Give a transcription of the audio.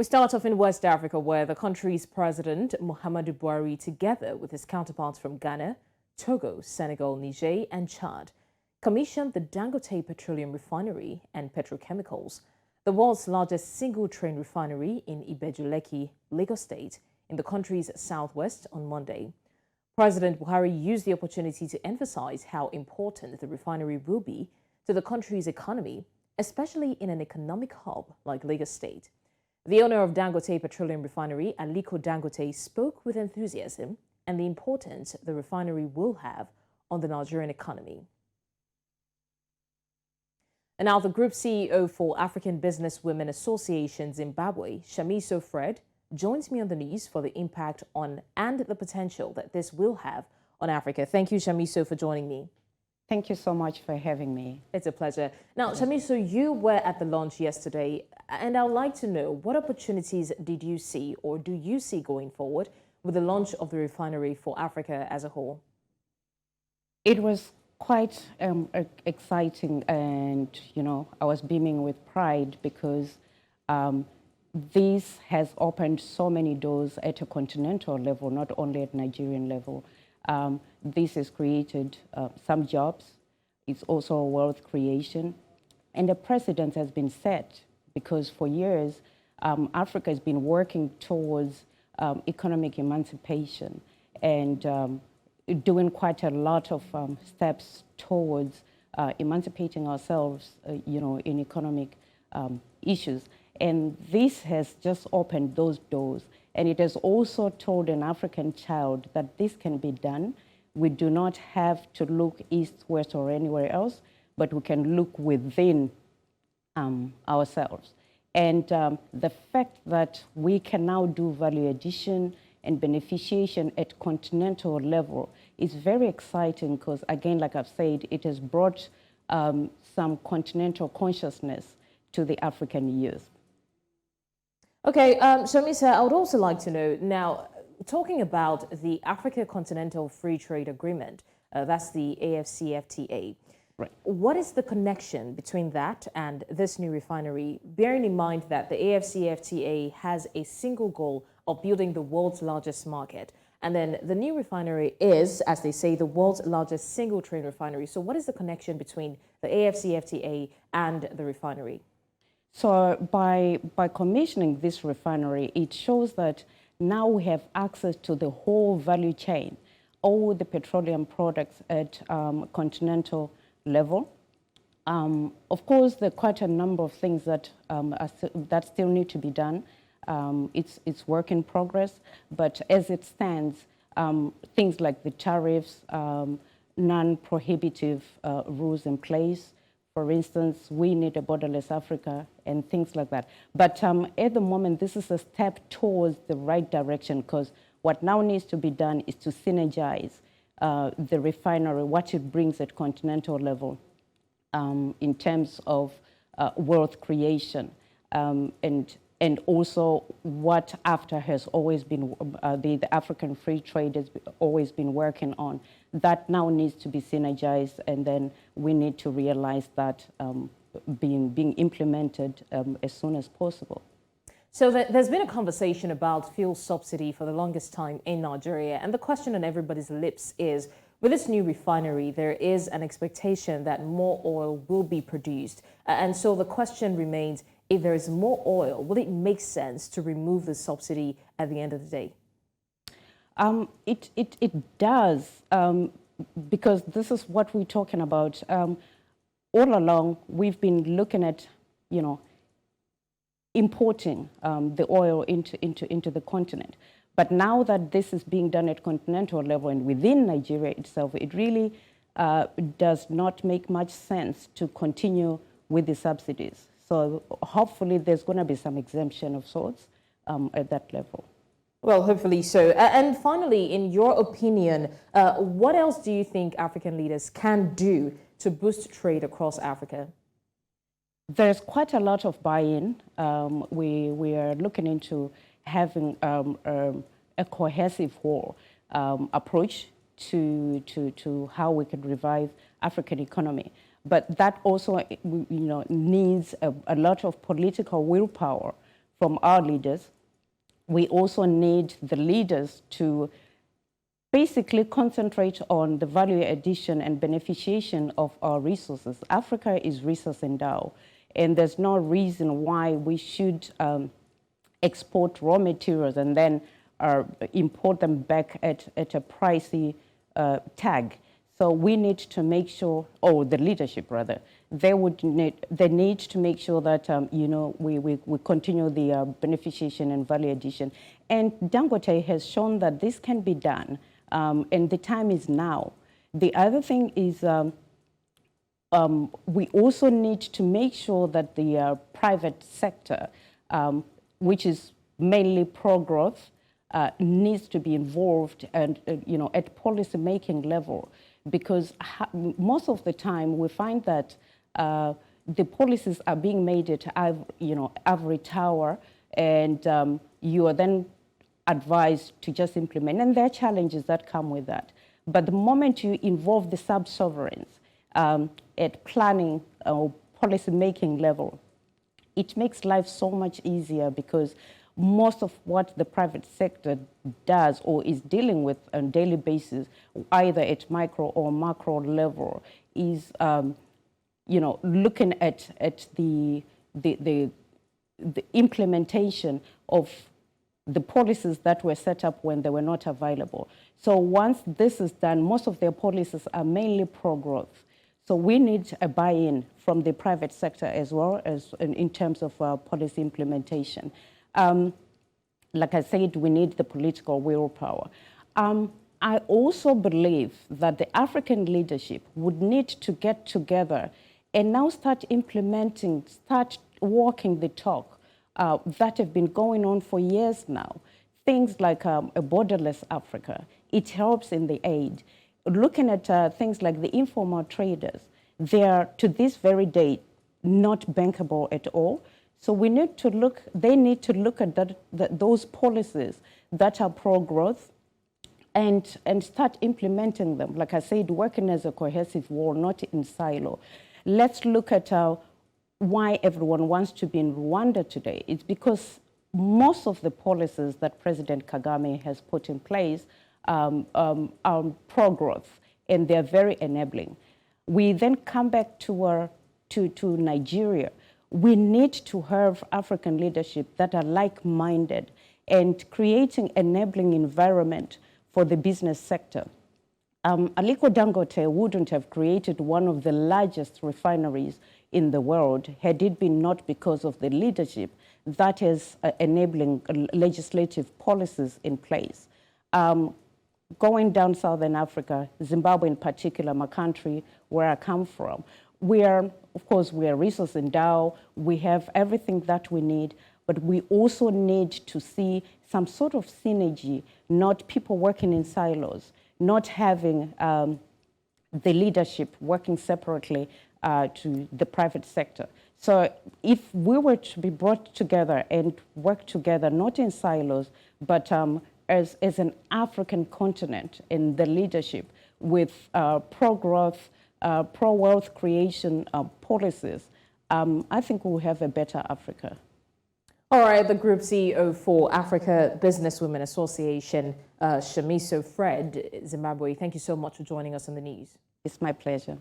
We start off in West Africa, where the country's President Muhammadu Buhari, together with his counterparts from Ghana, Togo, Senegal, Niger and Chad, commissioned the Dangote Petroleum Refinery and Petrochemicals, the world's largest single-train refinery in Ibeju-Lekki, Lagos State, in the country's southwest on Monday. President Buhari used the opportunity to emphasize how important the refinery will be to the country's economy, especially in an economic hub like Lagos State. The owner of Dangote Petroleum Refinery, Aliko Dangote, spoke with enthusiasm and the importance the refinery will have on the Nigerian economy. And now the Group CEO for African Business Women Association Zimbabwe, Shamiso Fred, joins me on the news for the impact on and the potential that this will have on Africa. Thank you, Shamiso, for joining me. Thank you so much for having me. It's a pleasure. Now, Shamiso, you were at the launch yesterday, and I'd like to know what opportunities did you see or do you see going forward with the launch of the refinery for Africa as a whole? It was quite exciting, and I was beaming with pride because this has opened so many doors at a continental level, not only at Nigerian level. This has created some jobs. It's also a wealth creation. And a precedent has been set because for years, Africa has been working towards economic emancipation and doing quite a lot of steps towards emancipating ourselves, in economic issues. And this has just opened those doors. And it has also told an African child that this can be done. We do not have to look east, west, or anywhere else, but we can look within ourselves. And the fact that we can now do value addition and beneficiation at continental level is very exciting because, again, like I've said, it has brought some continental consciousness to the African youth. Okay, Shamiso, I would also like to know, now, talking about the Africa Continental Free Trade Agreement, that's the AFCFTA. Right. What is the connection between that and this new refinery, bearing in mind that the AFCFTA has a single goal of building the world's largest market, and then the new refinery is, as they say, the world's largest single-train refinery. So what is the connection between the AFCFTA and the refinery? So by commissioning this refinery, it shows that now we have access to the whole value chain, all the petroleum products at continental level. Of course, there are quite a number of things that that still need to be done. It's work in progress, but as it stands, things like the tariffs, non-prohibitive rules in place. For instance, we need a borderless Africa and things like that. But at the moment, this is a step towards the right direction because what now needs to be done is to synergize the refinery, what it brings at continental level in terms of wealth creation and also what AFTA has always been, the African free trade has always been working on. That now needs to be synergized, and then we need to realize that being implemented as soon as possible. So there's been a conversation about fuel subsidy for the longest time in Nigeria, and the question on everybody's lips is, with this new refinery, there is an expectation that more oil will be produced. And so the question remains, if there is more oil, will it make sense to remove the subsidy at the end of the day? It does, because this is what we're talking about. All along, we've been looking at, importing the oil into the continent. But now that this is being done at continental level and within Nigeria itself, it really does not make much sense to continue with the subsidies. So hopefully there's going to be some exemption of sorts at that level. Well, hopefully so. And finally, in your opinion, what else do you think African leaders can do to boost trade across Africa? There's quite a lot of buy-in. We are looking into having a cohesive whole approach to how we can revive African economy. But that also, needs a lot of political willpower from our leaders. We also need the leaders to basically concentrate on the value addition and beneficiation of our resources. Africa is resource endowed, and there's no reason why we should export raw materials and then import them back at a pricey tag. So we need to make sure, or the leadership rather, they need to make sure that we continue the beneficiation and value addition. And Dangote has shown that this can be done, and the time is now. The other thing is we also need to make sure that the private sector, which is mainly pro-growth, needs to be involved and at policy making level, because most of the time we find that the policies are being made at ivory tower, and you are then advised to just implement, and there are challenges that come with that. But the moment you involve the sub-sovereigns at planning or policy making level, it makes life so much easier, because most of what the private sector does or is dealing with on a daily basis, either at micro or macro level, is looking at the implementation of the policies that were set up when they were not available. So once this is done, most of their policies are mainly pro-growth. So we need a buy-in from the private sector as well as in terms of policy implementation. Like I said, we need the political willpower. I also believe that the African leadership would need to get together and now start implementing, start walking the talk that have been going on for years now. Things like a borderless Africa, it helps in the aid. Looking at things like the informal traders, they are to this very day not bankable at all. So we need to look, they need to look at those policies that are pro-growth and start implementing them. Like I said, working as a cohesive wall, not in silo. Let's look at why everyone wants to be in Rwanda today. It's because most of the policies that President Kagame has put in place are pro-growth, and they're very enabling. We then come back to Nigeria. We need to have African leadership that are like-minded and creating enabling environment for the business sector. Aliko Dangote wouldn't have created one of the largest refineries in the world had it been not because of the leadership that is enabling legislative policies in place. Going down Southern Africa, Zimbabwe in particular, my country where I come from, of course, we are resource endowed, we have everything that we need, but we also need to see some sort of synergy, not people working in silos, not having the leadership working separately to the private sector. So if we were to be brought together and work together, not in silos, but as an African continent in the leadership with pro-growth, pro-wealth creation policies, I think we'll have a better Africa. All right, the Group CEO for Africa Businesswomen Association, Shamiso Fred, Zimbabwe, thank you so much for joining us in the news. It's my pleasure.